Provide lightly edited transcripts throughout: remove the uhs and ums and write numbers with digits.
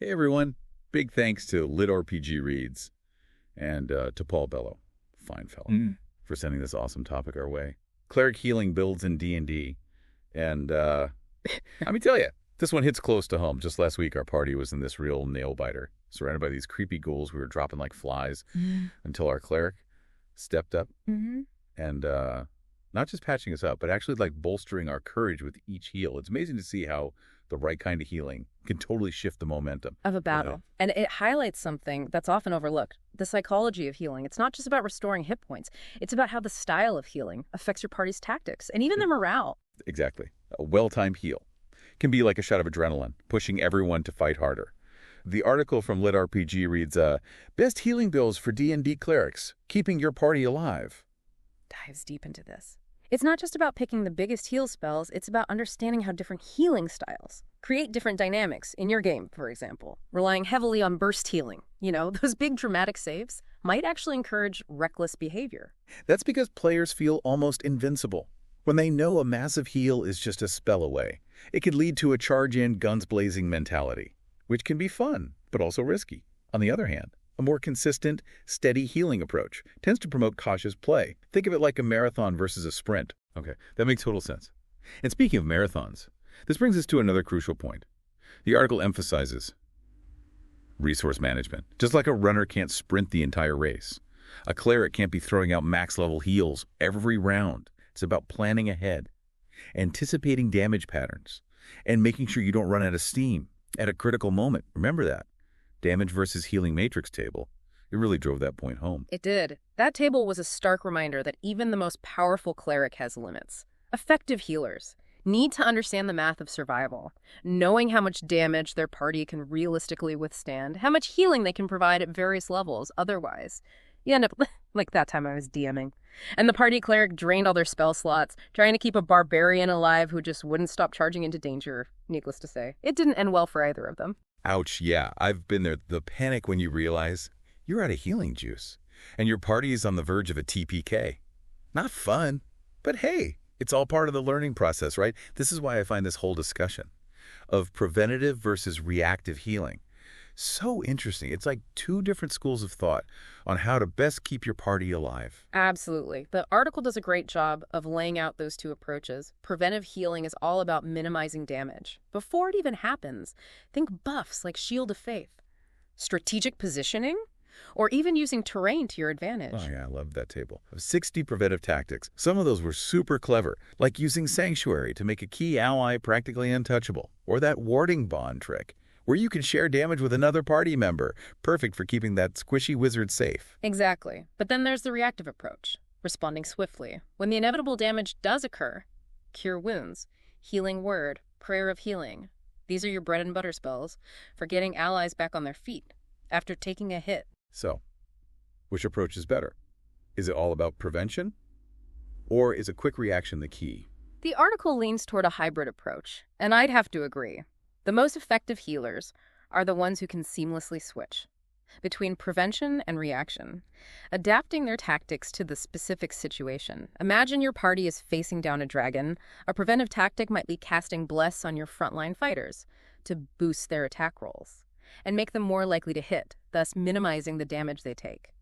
Hey everyone, big thanks to LitRPG Reads and to Paul Bello, fine fellow, for sending this awesome topic our way. Cleric healing builds in D&D, and let me tell you, this one hits close to home. Just last week, our party was in this real nail-biter, surrounded by these creepy ghouls. We were dropping like flies until our cleric stepped up and not just patching us up, but actually like bolstering our courage with each heal. It's amazing to see how the right kind of healing can totally shift the momentum of a battle. And it highlights something that's often overlooked, the psychology of healing. It's not just about restoring hit points. It's about how the style of healing affects your party's tactics and even their morale. Exactly. A well-timed heal can be like a shot of adrenaline, pushing everyone to fight harder. The article from LitRPG reads, Best Healing Builds for D&D Clerics, Keeping Your Party Alive. Dives deep into this. It's not just about picking the biggest heal spells, it's about understanding how different healing styles create different dynamics in your game, for example. Relying heavily on burst healing, those big dramatic saves, might actually encourage reckless behavior. That's because players feel almost invincible. When they know a massive heal is just a spell away, it could lead to a charge-in, guns-blazing mentality, which can be fun, but also risky. On the other hand, a more consistent, steady healing approach tends to promote cautious play. Think of it like a marathon versus a sprint. Okay, that makes total sense. And speaking of marathons, this brings us to another crucial point. The article emphasizes resource management. Just like a runner can't sprint the entire race, a cleric can't be throwing out max-level heals every round. It's about planning ahead, anticipating damage patterns, and making sure you don't run out of steam at a critical moment. Remember that. Damage versus healing matrix table. It really drove that point home. It did. That table was a stark reminder that even the most powerful cleric has limits. Effective healers need to understand the math of survival, knowing how much damage their party can realistically withstand, how much healing they can provide at various levels. Otherwise, you end up like that time I was DMing. And the party cleric drained all their spell slots, trying to keep a barbarian alive who just wouldn't stop charging into danger, needless to say. It didn't end well for either of them. Ouch, yeah, I've been there. The panic when you realize you're out of healing juice and your party is on the verge of a TPK. Not fun, but hey, it's all part of the learning process, right? This is why I find this whole discussion of preventative versus reactive healing so interesting. It's like two different schools of thought on how to best keep your party alive. Absolutely. The article does a great job of laying out those two approaches. Preventive healing is all about minimizing damage. Before it even happens, think buffs like Shield of Faith, strategic positioning, or even using terrain to your advantage. Oh yeah, I love that table. Of 60 preventive tactics. Some of those were super clever, like using Sanctuary to make a key ally practically untouchable, or that warding bond trick, where you can share damage with another party member. Perfect for keeping that squishy wizard safe. Exactly. But then there's the reactive approach, responding swiftly. When the inevitable damage does occur, Cure Wounds, Healing Word, Prayer of Healing. These are your bread and butter spells for getting allies back on their feet after taking a hit. So, which approach is better? Is it all about prevention? Or is a quick reaction the key? The article leans toward a hybrid approach, and I'd have to agree. The most effective healers are the ones who can seamlessly switch between prevention and reaction, adapting their tactics to the specific situation. Imagine your party is facing down a dragon. A preventive tactic might be casting Bless on your frontline fighters to boost their attack rolls and make them more likely to hit, thus minimizing the damage they take.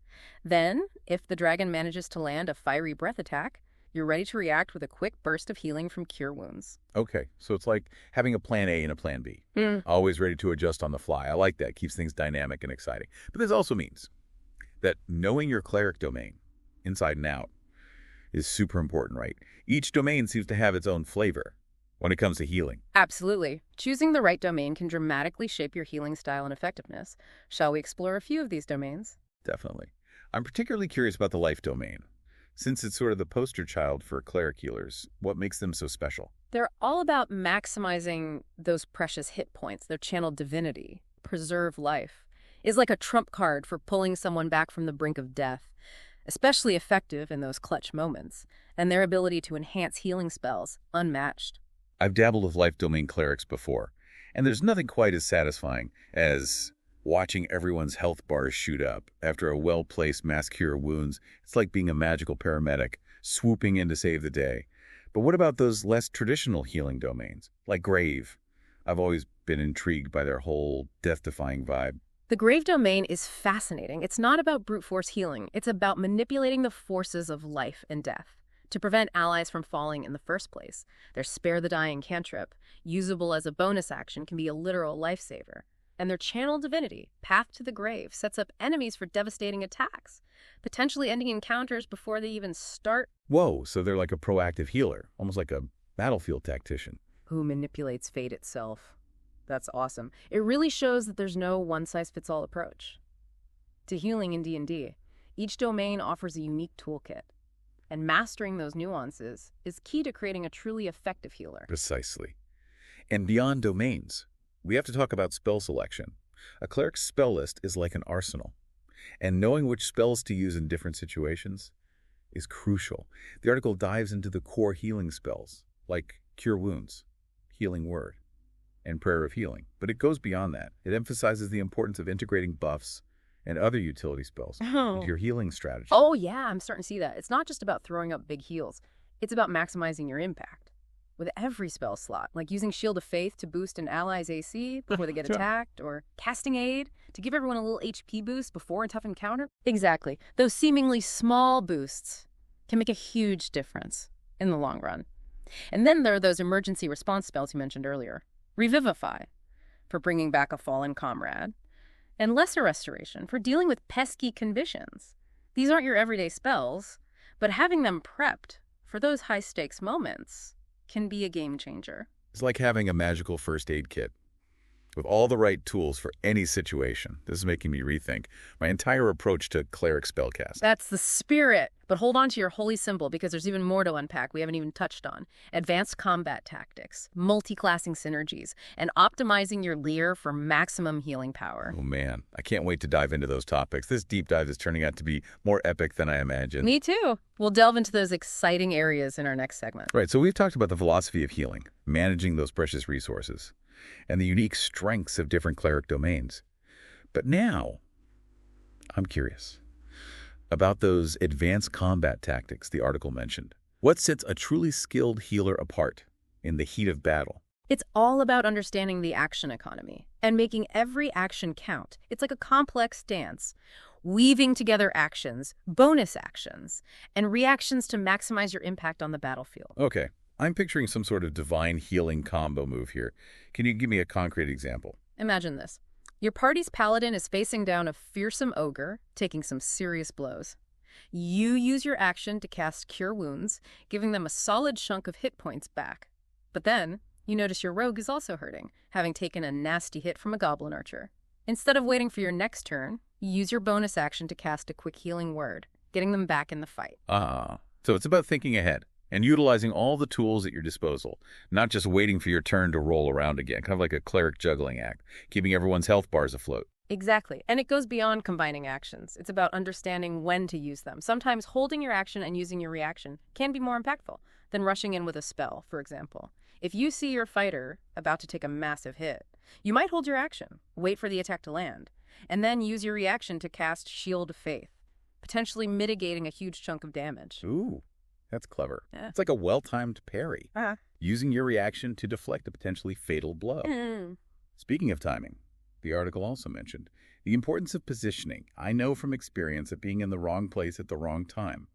Then, if the dragon manages to land a fiery breath attack, you're ready to react with a quick burst of healing from Cure Wounds. Okay, so it's like having a plan A and a plan B. Always ready to adjust on the fly. I like that. Keeps things dynamic and exciting. But this also means that knowing your cleric domain, inside and out, is super important, right? Each domain seems to have its own flavor when it comes to healing. Absolutely. Choosing the right domain can dramatically shape your healing style and effectiveness. Shall we explore a few of these domains? Definitely. I'm particularly curious about the life domain. Since it's sort of the poster child for cleric healers, what makes them so special? They're all about maximizing those precious hit points, their channeled divinity. Preserve life is like a trump card for pulling someone back from the brink of death, especially effective in those clutch moments, and their ability to enhance healing spells, unmatched. I've dabbled with life domain clerics before, and there's nothing quite as satisfying as watching everyone's health bars shoot up after a well-placed mass cure wounds. It's like being a magical paramedic, swooping in to save the day. But what about those less traditional healing domains, like Grave? I've always been intrigued by their whole death-defying vibe. The grave domain is fascinating. It's not about brute force healing. It's about manipulating the forces of life and death to prevent allies from falling in the first place. Their Spare the Dying cantrip, usable as a bonus action, can be a literal lifesaver. And their Channel Divinity, Path to the Grave, sets up enemies for devastating attacks, potentially ending encounters before they even start. Whoa, so they're like a proactive healer, almost like a battlefield tactician. Who manipulates fate itself. That's awesome. It really shows that there's no one-size-fits-all approach to healing in D&D. Each domain offers a unique toolkit, and mastering those nuances is key to creating a truly effective healer. Precisely. And beyond domains, we have to talk about spell selection. A cleric's spell list is like an arsenal, and knowing which spells to use in different situations is crucial. The article dives into the core healing spells, like Cure Wounds, Healing Word, and Prayer of Healing. But it goes beyond that. It emphasizes the importance of integrating buffs and other utility spells into your healing strategy. Oh, yeah, I'm starting to see that. It's not just about throwing up big heals. It's about maximizing your impact. With every spell slot, like using Shield of Faith to boost an ally's AC before they get attacked, or Casting Aid to give everyone a little HP boost before a tough encounter. Exactly. Those seemingly small boosts can make a huge difference in the long run. And then there are those emergency response spells you mentioned earlier. Revivify, for bringing back a fallen comrade, and Lesser Restoration, for dealing with pesky conditions. These aren't your everyday spells, but having them prepped for those high-stakes moments can be a game changer. It's like having a magical first aid kit with all the right tools for any situation. This is making me rethink my entire approach to cleric spellcasting. That's the spirit. But hold on to your holy symbol, because there's even more to unpack we haven't even touched on. Advanced combat tactics, multiclassing synergies, and optimizing your Leer for maximum healing power. Oh man, I can't wait to dive into those topics. This deep dive is turning out to be more epic than I imagined. Me too. We'll delve into those exciting areas in our next segment. Right, so we've talked about the philosophy of healing, managing those precious resources, and the unique strengths of different cleric domains. But now, I'm curious about those advanced combat tactics the article mentioned. What sets a truly skilled healer apart in the heat of battle? It's all about understanding the action economy and making every action count. It's like a complex dance, weaving together actions, bonus actions, and reactions to maximize your impact on the battlefield. Okay, I'm picturing some sort of divine healing combo move here. Can you give me a concrete example? Imagine this. Your party's paladin is facing down a fearsome ogre, taking some serious blows. You use your action to cast Cure Wounds, giving them a solid chunk of hit points back. But then, you notice your rogue is also hurting, having taken a nasty hit from a goblin archer. Instead of waiting for your next turn, you use your bonus action to cast a quick healing word, getting them back in the fight. So it's about thinking ahead and utilizing all the tools at your disposal, not just waiting for your turn to roll around again, kind of like a cleric juggling act, keeping everyone's health bars afloat. Exactly. And it goes beyond combining actions. It's about understanding when to use them. Sometimes holding your action and using your reaction can be more impactful than rushing in with a spell, for example. If you see your fighter about to take a massive hit, you might hold your action, wait for the attack to land, and then use your reaction to cast Shield of Faith, potentially mitigating a huge chunk of damage. Ooh, that's clever. Yeah. It's like a well-timed parry, Uh-huh. using your reaction to deflect a potentially fatal blow. Speaking of timing, the article also mentioned the importance of positioning. I know from experience that being in the wrong place at the wrong time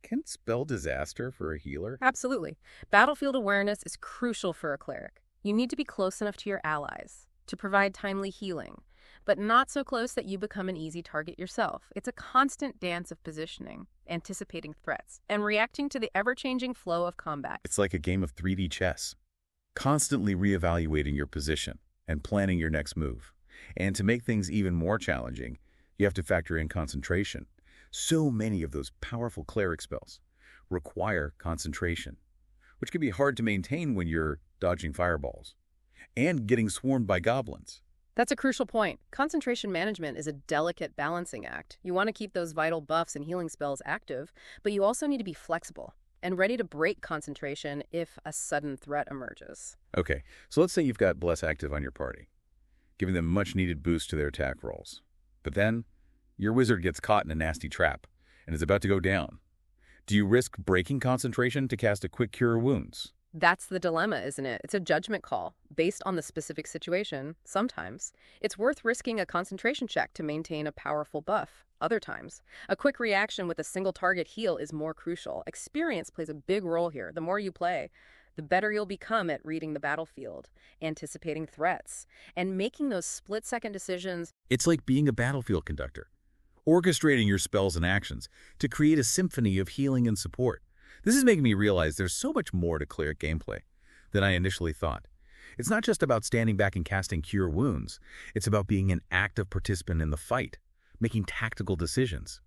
can spell disaster for a healer. Absolutely. Battlefield awareness is crucial for a cleric. You need to be close enough to your allies to provide timely healing, but not so close that you become an easy target yourself. It's a constant dance of positioning, anticipating threats, and reacting to the ever-changing flow of combat. It's like a game of 3D chess, constantly reevaluating your position and planning your next move. And to make things even more challenging, you have to factor in concentration. So many of those powerful cleric spells require concentration, which can be hard to maintain when you're dodging fireballs and getting swarmed by goblins. That's a crucial point. Concentration management is a delicate balancing act. You want to keep those vital buffs and healing spells active, but you also need to be flexible and ready to break concentration if a sudden threat emerges. Okay, so let's say you've got Bless active on your party, giving them much-needed boost to their attack rolls. But then, your wizard gets caught in a nasty trap and is about to go down. Do you risk breaking concentration to cast a quick Cure Wounds? That's the dilemma, isn't it? It's a judgment call based on the specific situation. Sometimes it's worth risking a concentration check to maintain a powerful buff. Other times, a quick reaction with a single target heal is more crucial. Experience plays a big role here. The more you play, the better you'll become at reading the battlefield, anticipating threats, and making those split-second decisions. It's like being a battlefield conductor, orchestrating your spells and actions to create a symphony of healing and support. This is making me realize there's so much more to Cleric gameplay than I initially thought. It's not just about standing back and casting Cure Wounds. It's about being an active participant in the fight, making tactical decisions,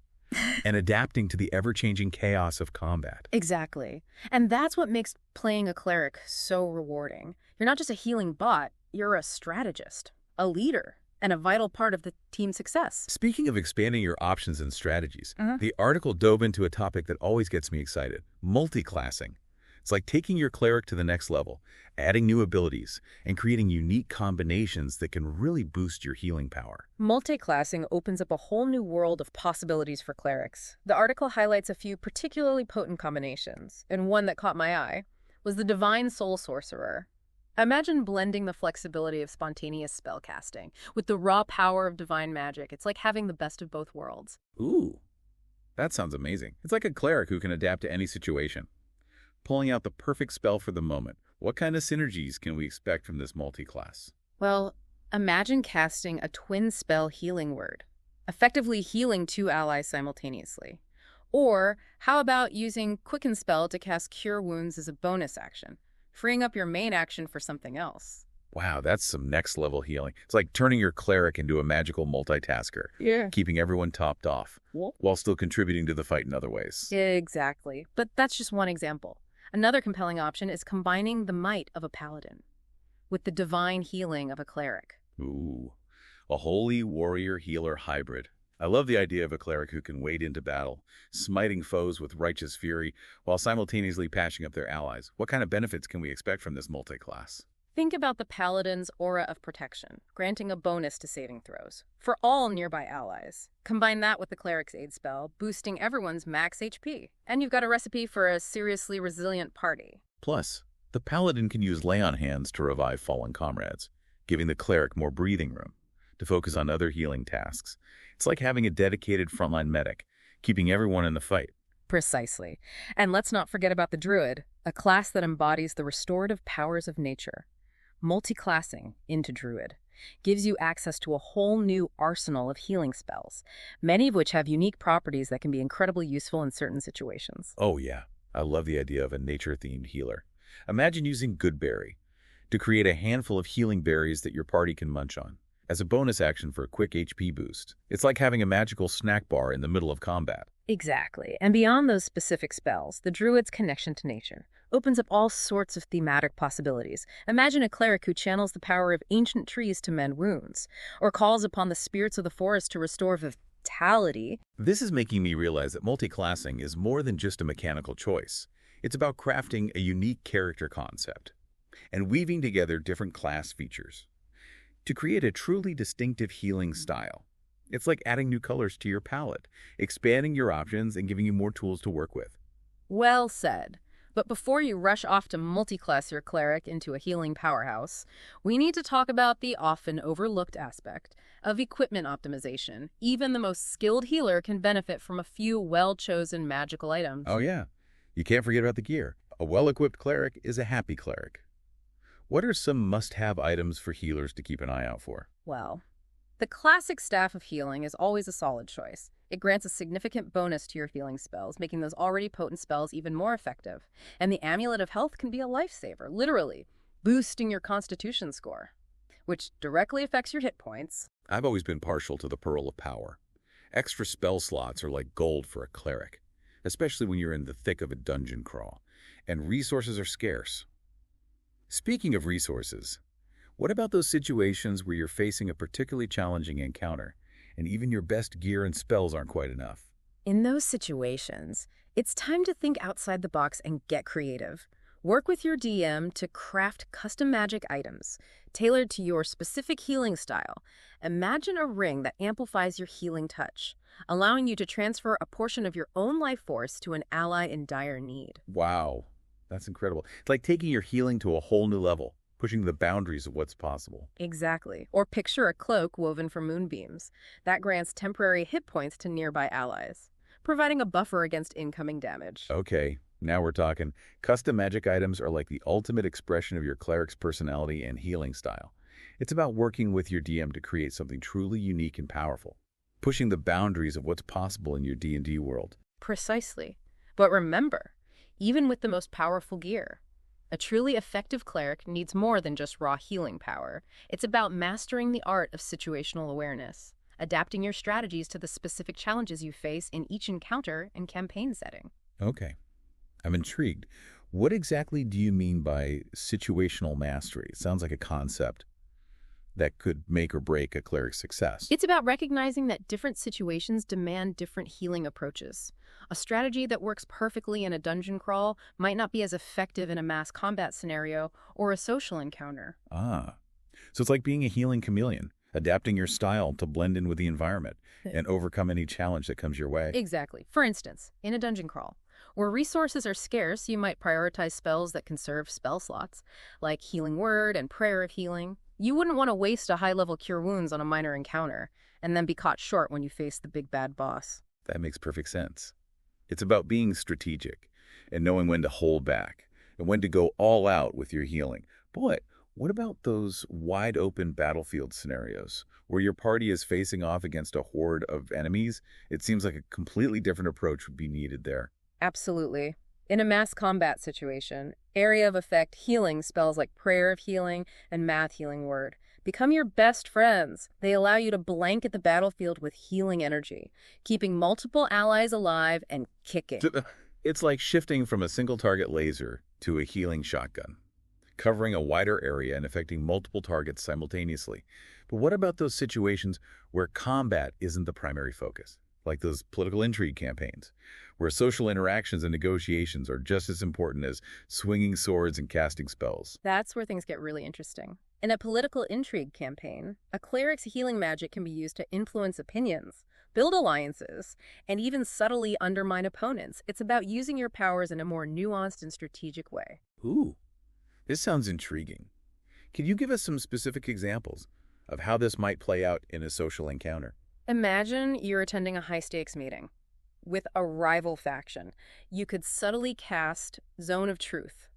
and adapting to the ever-changing chaos of combat. Exactly. And that's what makes playing a cleric so rewarding. You're not just a healing bot, you're a strategist, a leader, and a vital part of the team's success. Speaking of expanding your options and strategies, the article dove into a topic that always gets me excited: multiclassing. It's like taking your cleric to the next level, adding new abilities, and creating unique combinations that can really boost your healing power. Multiclassing opens up a whole new world of possibilities for clerics. The article highlights a few particularly potent combinations, and one that caught my eye was the Divine Soul Sorcerer. Imagine blending the flexibility of spontaneous spellcasting with the raw power of divine magic. It's like having the best of both worlds. Ooh, that sounds amazing. It's like a cleric who can adapt to any situation, pulling out the perfect spell for the moment. What kind of synergies can we expect from this multi-class? Well, imagine casting a twin spell healing word, effectively healing 2 allies simultaneously. Or how about using Quicken Spell to cast Cure Wounds as a bonus action, freeing up your main action for something else? Wow, that's some next-level healing. It's like turning your cleric into a magical multitasker, keeping everyone topped off, while still contributing to the fight in other ways. Exactly. But that's just one example. Another compelling option is combining the might of a paladin with the divine healing of a cleric. Ooh, a holy warrior healer hybrid. I love the idea of a cleric who can wade into battle, smiting foes with righteous fury while simultaneously patching up their allies. What kind of benefits can we expect from this multi-class? Think about the paladin's aura of protection, granting a bonus to saving throws for all nearby allies. Combine that with the cleric's aid spell, boosting everyone's max HP, and you've got a recipe for a seriously resilient party. Plus, the paladin can use lay on hands to revive fallen comrades, giving the cleric more breathing room to focus on other healing tasks. It's like having a dedicated frontline medic, keeping everyone in the fight. Precisely. And let's not forget about the druid, a class that embodies the restorative powers of nature. Multiclassing into druid gives you access to a whole new arsenal of healing spells, many of which have unique properties that can be incredibly useful in certain situations. Oh yeah, I love the idea of a nature-themed healer. Imagine using Goodberry to create a handful of healing berries that your party can munch on as a bonus action for a quick HP boost. It's like having a magical snack bar in the middle of combat. Exactly. And beyond those specific spells, the druid's connection to nature opens up all sorts of thematic possibilities. Imagine a cleric who channels the power of ancient trees to mend wounds, or calls upon the spirits of the forest to restore vitality. This is making me realize that multiclassing is more than just a mechanical choice. It's about crafting a unique character concept and weaving together different class features to create a truly distinctive healing style. It's like adding new colors to your palette, expanding your options and giving you more tools to work with. Well said. But before you rush off to multiclass your cleric into a healing powerhouse, we need to talk about the often overlooked aspect of equipment optimization. Even the most skilled healer can benefit from a few well-chosen magical items. Oh yeah, you can't forget about the gear. A well-equipped cleric is a happy cleric. What are some must-have items for healers to keep an eye out for? Well, the classic Staff of Healing is always a solid choice. It grants a significant bonus to your healing spells, making those already potent spells even more effective. And the Amulet of Health can be a lifesaver, literally boosting your Constitution score, which directly affects your hit points. I've always been partial to the Pearl of Power. Extra spell slots are like gold for a cleric, especially when you're in the thick of a dungeon crawl, and resources are scarce. Speaking of resources, what about those situations where you're facing a particularly challenging encounter, and even your best gear and spells aren't quite enough? In those situations, it's time to think outside the box and get creative. Work with your DM to craft custom magic items tailored to your specific healing style. Imagine a ring that amplifies your healing touch, allowing you to transfer a portion of your own life force to an ally in dire need. Wow, That's incredible. It's like taking your healing to a whole new level, pushing the boundaries of what's possible. Exactly. Or picture a cloak woven from moonbeams. That grants temporary hit points to nearby allies, providing a buffer against incoming damage. Okay, now we're talking. Custom magic items are like the ultimate expression of your cleric's personality and healing style. It's about working with your DM to create something truly unique and powerful, pushing the boundaries of what's possible in your D&D world. Precisely. But remember, even with the most powerful gear, a truly effective cleric needs more than just raw healing power. It's about mastering the art of situational awareness, adapting your strategies to the specific challenges you face in each encounter and campaign setting. Okay, I'm intrigued. What exactly do you mean by situational mastery? It sounds like a concept that could make or break a cleric's success. It's about recognizing that different situations demand different healing approaches. A strategy that works perfectly in a dungeon crawl might not be as effective in a mass combat scenario or a social encounter. Ah, so it's like being a healing chameleon, adapting your style to blend in with the environment and overcome any challenge that comes your way. Exactly. For instance, in a dungeon crawl, where resources are scarce, you might prioritize spells that conserve spell slots, like Healing Word and Prayer of Healing. You wouldn't want to waste a high-level Cure Wounds on a minor encounter, and then be caught short when you face the big bad boss. That makes perfect sense. It's about being strategic and knowing when to hold back and when to go all out with your healing. Boy, what about those wide-open battlefield scenarios where your party is facing off against a horde of enemies? It seems like a completely different approach would be needed there. Absolutely. In a mass combat situation, area of effect healing spells like Prayer of Healing and Math Healing Word become your best friends. They allow you to blanket the battlefield with healing energy, keeping multiple allies alive and kicking. It's like shifting from a single target laser to a healing shotgun, covering a wider area and affecting multiple targets simultaneously. But what about those situations where combat isn't the primary focus, like those political intrigue campaigns, where social interactions and negotiations are just as important as swinging swords and casting spells? That's where things get really interesting. In a political intrigue campaign, a cleric's healing magic can be used to influence opinions, build alliances, and even subtly undermine opponents. It's about using your powers in a more nuanced and strategic way. Ooh, this sounds intriguing. Could you give us some specific examples of how this might play out in a social encounter? Imagine you're attending a high-stakes meeting with a rival faction. You could subtly cast Zone of Truth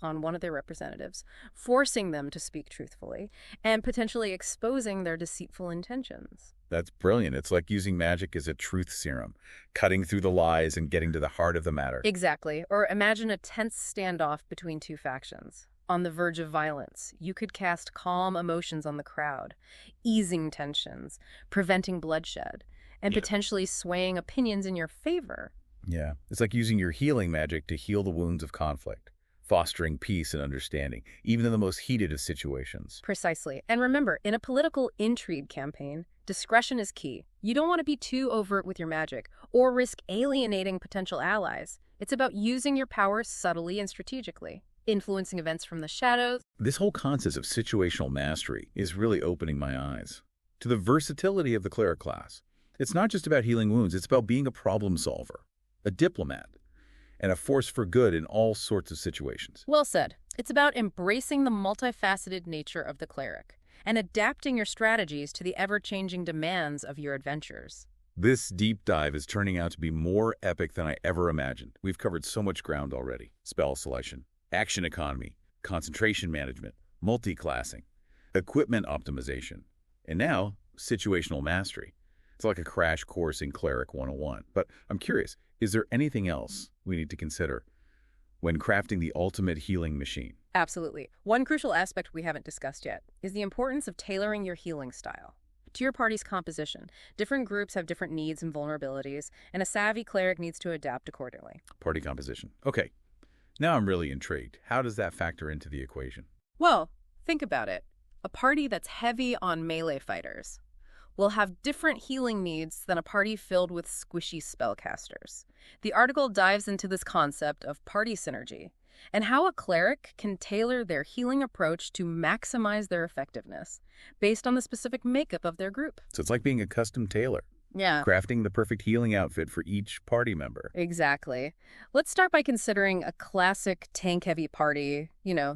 on one of their representatives, forcing them to speak truthfully and potentially exposing their deceitful intentions. That's brilliant. It's like using magic as a truth serum, cutting through the lies and getting to the heart of the matter. Exactly. Or imagine a tense standoff between two factions. On the verge of violence, you could cast calm emotions on the crowd, easing tensions, preventing bloodshed, and potentially swaying opinions in your favor. Yeah, it's like using your healing magic to heal the wounds of conflict, fostering peace and understanding, even in the most heated of situations. Precisely. And remember, in a political intrigue campaign, discretion is key. You don't want to be too overt with your magic or risk alienating potential allies. It's about using your power subtly and strategically, influencing events from the shadows. This whole concept of situational mastery is really opening my eyes to the versatility of the cleric class. It's not just about healing wounds, it's about being a problem solver, a diplomat, and a force for good in all sorts of situations. Well said. It's about embracing the multifaceted nature of the cleric and adapting your strategies to the ever-changing demands of your adventures. This deep dive is turning out to be more epic than I ever imagined. We've covered so much ground already. Spell selection, action economy, concentration management, multiclassing, equipment optimization, and now situational mastery. It's like a crash course in Cleric 101. But I'm curious, is there anything else we need to consider when crafting the ultimate healing machine? Absolutely. One crucial aspect we haven't discussed yet is the importance of tailoring your healing style to your party's composition. Different groups have different needs and vulnerabilities, and a savvy cleric needs to adapt accordingly. Party composition. Okay, now I'm really intrigued. How does that factor into the equation? Well, think about it. A party that's heavy on melee fighters will have different healing needs than a party filled with squishy spellcasters. The article dives into this concept of party synergy and how a cleric can tailor their healing approach to maximize their effectiveness based on the specific makeup of their group. So it's like being a custom tailor. Yeah. crafting the perfect healing outfit for each party member. Exactly. Let's start by considering a classic tank-heavy party.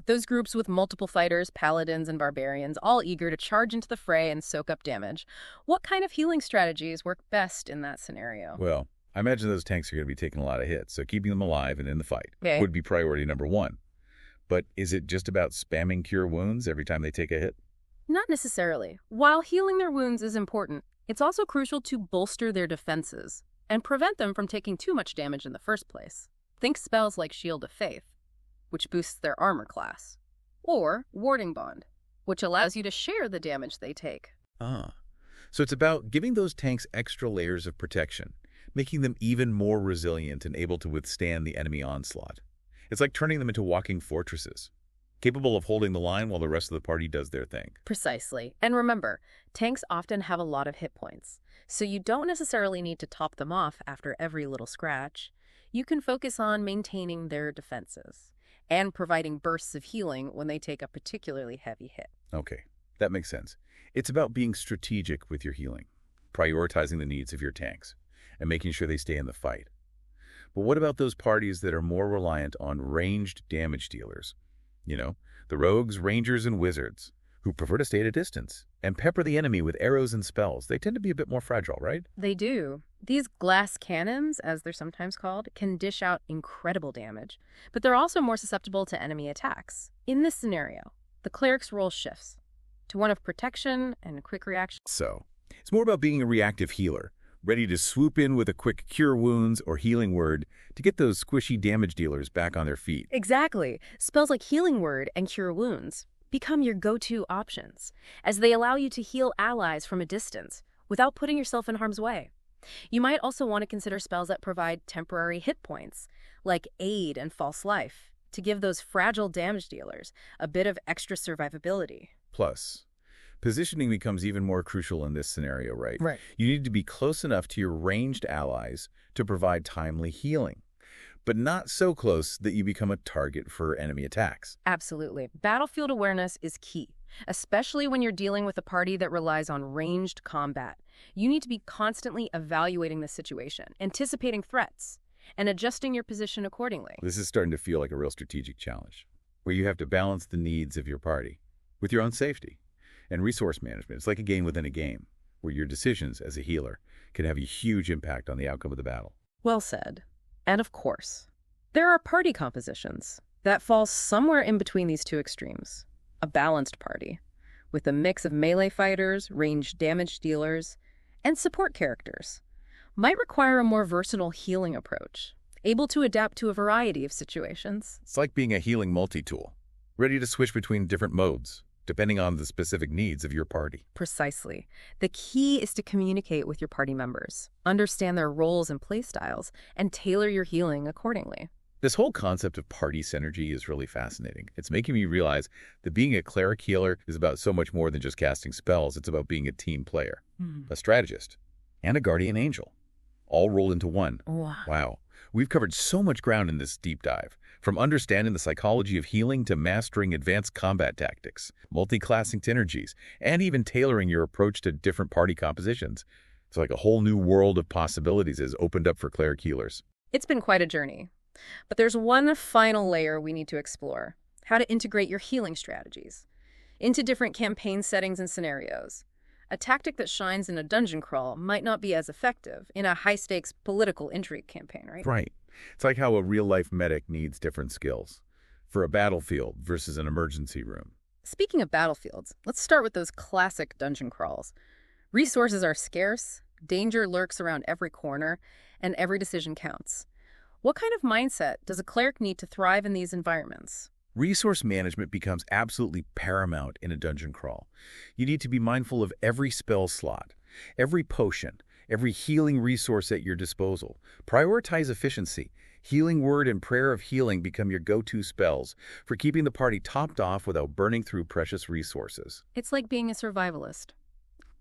Those groups with multiple fighters, paladins, and barbarians, all eager to charge into the fray and soak up damage. What kind of healing strategies work best in that scenario? Well, I imagine those tanks are going to be taking a lot of hits, so keeping them alive and in the fight Okay. would be priority number one. But is it just about spamming cure wounds every time they take a hit? Not necessarily. While healing their wounds is important, it's also crucial to bolster their defenses and prevent them from taking too much damage in the first place. Think spells like Shield of Faith, which boosts their armor class, or Warding Bond, which allows you to share the damage they take. So it's about giving those tanks extra layers of protection, making them even more resilient and able to withstand the enemy onslaught. It's like turning them into walking fortresses, capable of holding the line while the rest of the party does their thing. Precisely. And remember, tanks often have a lot of hit points, so you don't necessarily need to top them off after every little scratch. You can focus on maintaining their defenses and providing bursts of healing when they take a particularly heavy hit. Okay, that makes sense. It's about being strategic with your healing, prioritizing the needs of your tanks, and making sure they stay in the fight. But what about those parties that are more reliant on ranged damage dealers? The rogues, rangers, and wizards, who prefer to stay at a distance and pepper the enemy with arrows and spells. They tend to be a bit more fragile, right? They do. These glass cannons, as they're sometimes called, can dish out incredible damage, but they're also more susceptible to enemy attacks. In this scenario, the cleric's role shifts to one of protection and quick reaction. So, it's more about being a reactive healer, ready to swoop in with a quick cure wounds or healing word to get those squishy damage dealers back on their feet. Exactly. Spells like Healing Word and Cure Wounds become your go-to options, as they allow you to heal allies from a distance without putting yourself in harm's way. You might also want to consider spells that provide temporary hit points, like Aid and False Life, to give those fragile damage dealers a bit of extra survivability. Plus, positioning becomes even more crucial in this scenario, right? Right. You need to be close enough to your ranged allies to provide timely healing, but not so close that you become a target for enemy attacks. Absolutely. Battlefield awareness is key, especially when you're dealing with a party that relies on ranged combat. You need to be constantly evaluating the situation, anticipating threats, and adjusting your position accordingly. This is starting to feel like a real strategic challenge, where you have to balance the needs of your party with your own safety and resource management. It's like a game within a game, where your decisions as a healer can have a huge impact on the outcome of the battle. Well said. And of course, there are party compositions that fall somewhere in between these two extremes. A balanced party, with a mix of melee fighters, ranged damage dealers, and support characters, might require a more versatile healing approach, able to adapt to a variety of situations. It's like being a healing multi-tool, ready to switch between different modes, depending on the specific needs of your party. Precisely. The key is to communicate with your party members, understand their roles and playstyles, and tailor your healing accordingly. This whole concept of party synergy is really fascinating. It's making me realize that being a cleric healer is about so much more than just casting spells. It's about being a team player, a strategist, and a guardian angel, all rolled into one. Wow. We've covered so much ground in this deep dive, from understanding the psychology of healing to mastering advanced combat tactics, multiclassing synergies, and even tailoring your approach to different party compositions. It's like a whole new world of possibilities has opened up for cleric healers. It's been quite a journey. But there's one final layer we need to explore: how to integrate your healing strategies into different campaign settings and scenarios. A tactic that shines in a dungeon crawl might not be as effective in a high-stakes political intrigue campaign, right? Right. It's like how a real-life medic needs different skills for a battlefield versus an emergency room. Speaking of battlefields, let's start with those classic dungeon crawls. Resources are scarce, danger lurks around every corner, and every decision counts. What kind of mindset does a cleric need to thrive in these environments? Resource management becomes absolutely paramount in a dungeon crawl. You need to be mindful of every spell slot, every potion, every healing resource at your disposal. Prioritize efficiency. Healing Word and Prayer of Healing become your go-to spells for keeping the party topped off without burning through precious resources. It's like being a survivalist,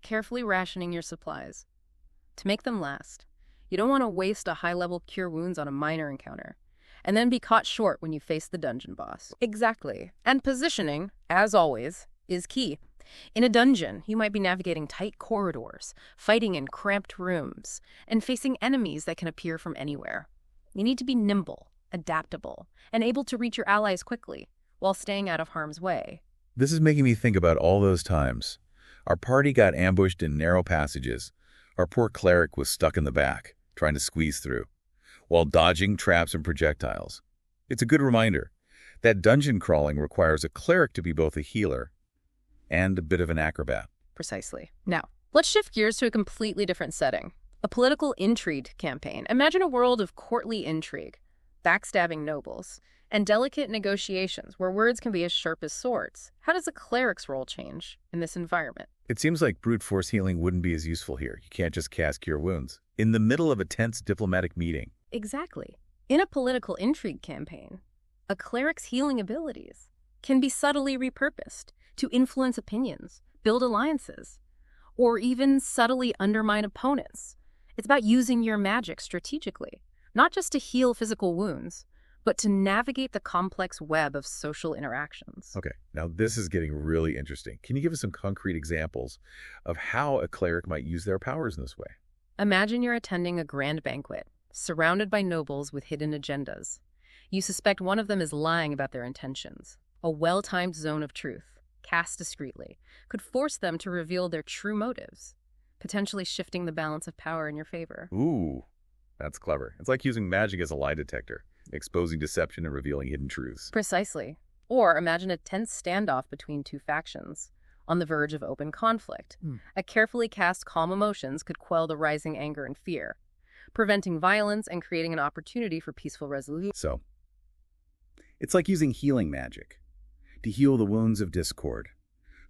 carefully rationing your supplies to make them last. You don't want to waste a high-level cure wounds on a minor encounter, and then be caught short when you face the dungeon boss. Exactly. And positioning, as always, is key. In a dungeon, you might be navigating tight corridors, fighting in cramped rooms, and facing enemies that can appear from anywhere. You need to be nimble, adaptable, and able to reach your allies quickly, while staying out of harm's way. This is making me think about all those times. Our party got ambushed in narrow passages. Our poor cleric was stuck in the back, trying to squeeze through, while dodging traps and projectiles. It's a good reminder that dungeon crawling requires a cleric to be both a healer and a bit of an acrobat. Precisely. Now, let's shift gears to a completely different setting. A political intrigue campaign. Imagine a world of courtly intrigue, backstabbing nobles, and delicate negotiations where words can be as sharp as swords. How does a cleric's role change in this environment? It seems like brute force healing wouldn't be as useful here. You can't just cast Cure Wounds in the middle of a tense diplomatic meeting. Exactly. In a political intrigue campaign, a cleric's healing abilities can be subtly repurposed to influence opinions, build alliances, or even subtly undermine opponents. It's about using your magic strategically, not just to heal physical wounds, but to navigate the complex web of social interactions. Okay, now this is getting really interesting. Can you give us some concrete examples of how a cleric might use their powers in this way? Imagine you're attending a grand banquet, surrounded by nobles with hidden agendas. You suspect one of them is lying about their intentions. A well-timed zone of truth, cast discreetly, could force them to reveal their true motives, potentially shifting the balance of power in your favor. Ooh, that's clever. It's like using magic as a lie detector, exposing deception and revealing hidden truths. Precisely. Or imagine a tense standoff between two factions, on the verge of open conflict. A carefully cast calm emotions could quell the rising anger and fear, preventing violence and creating an opportunity for peaceful resolution. So, it's like using healing magic to heal the wounds of discord,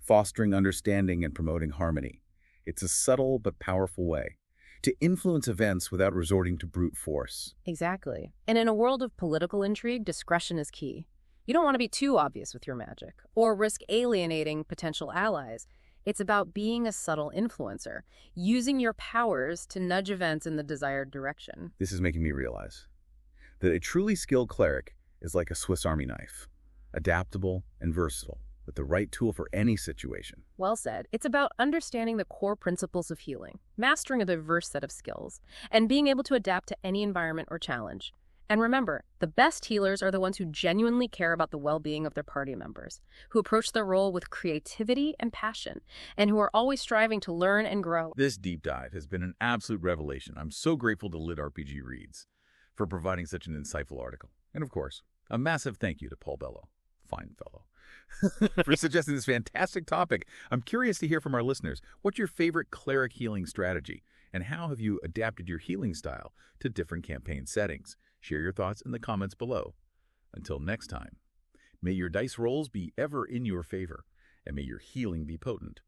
fostering understanding and promoting harmony. It's a subtle but powerful way to influence events without resorting to brute force. Exactly. And in a world of political intrigue, discretion is key. You don't want to be too obvious with your magic or risk alienating potential allies. It's about being a subtle influencer, using your powers to nudge events in the desired direction. This is making me realize that a truly skilled cleric is like a Swiss Army knife, adaptable and versatile, with the right tool for any situation. Well said. It's about understanding the core principles of healing, mastering a diverse set of skills, and being able to adapt to any environment or challenge. And remember, the best healers are the ones who genuinely care about the well-being of their party members, who approach their role with creativity and passion, and who are always striving to learn and grow. This deep dive has been an absolute revelation. I'm so grateful to LitRPG Reads for providing such an insightful article. And of course, a massive thank you to Paul Bello, fine fellow, for suggesting this fantastic topic. I'm curious to hear from our listeners. What's your favorite cleric healing strategy? And how have you adapted your healing style to different campaign settings? Share your thoughts in the comments below. Until next time, may your dice rolls be ever in your favor, and may your healing be potent.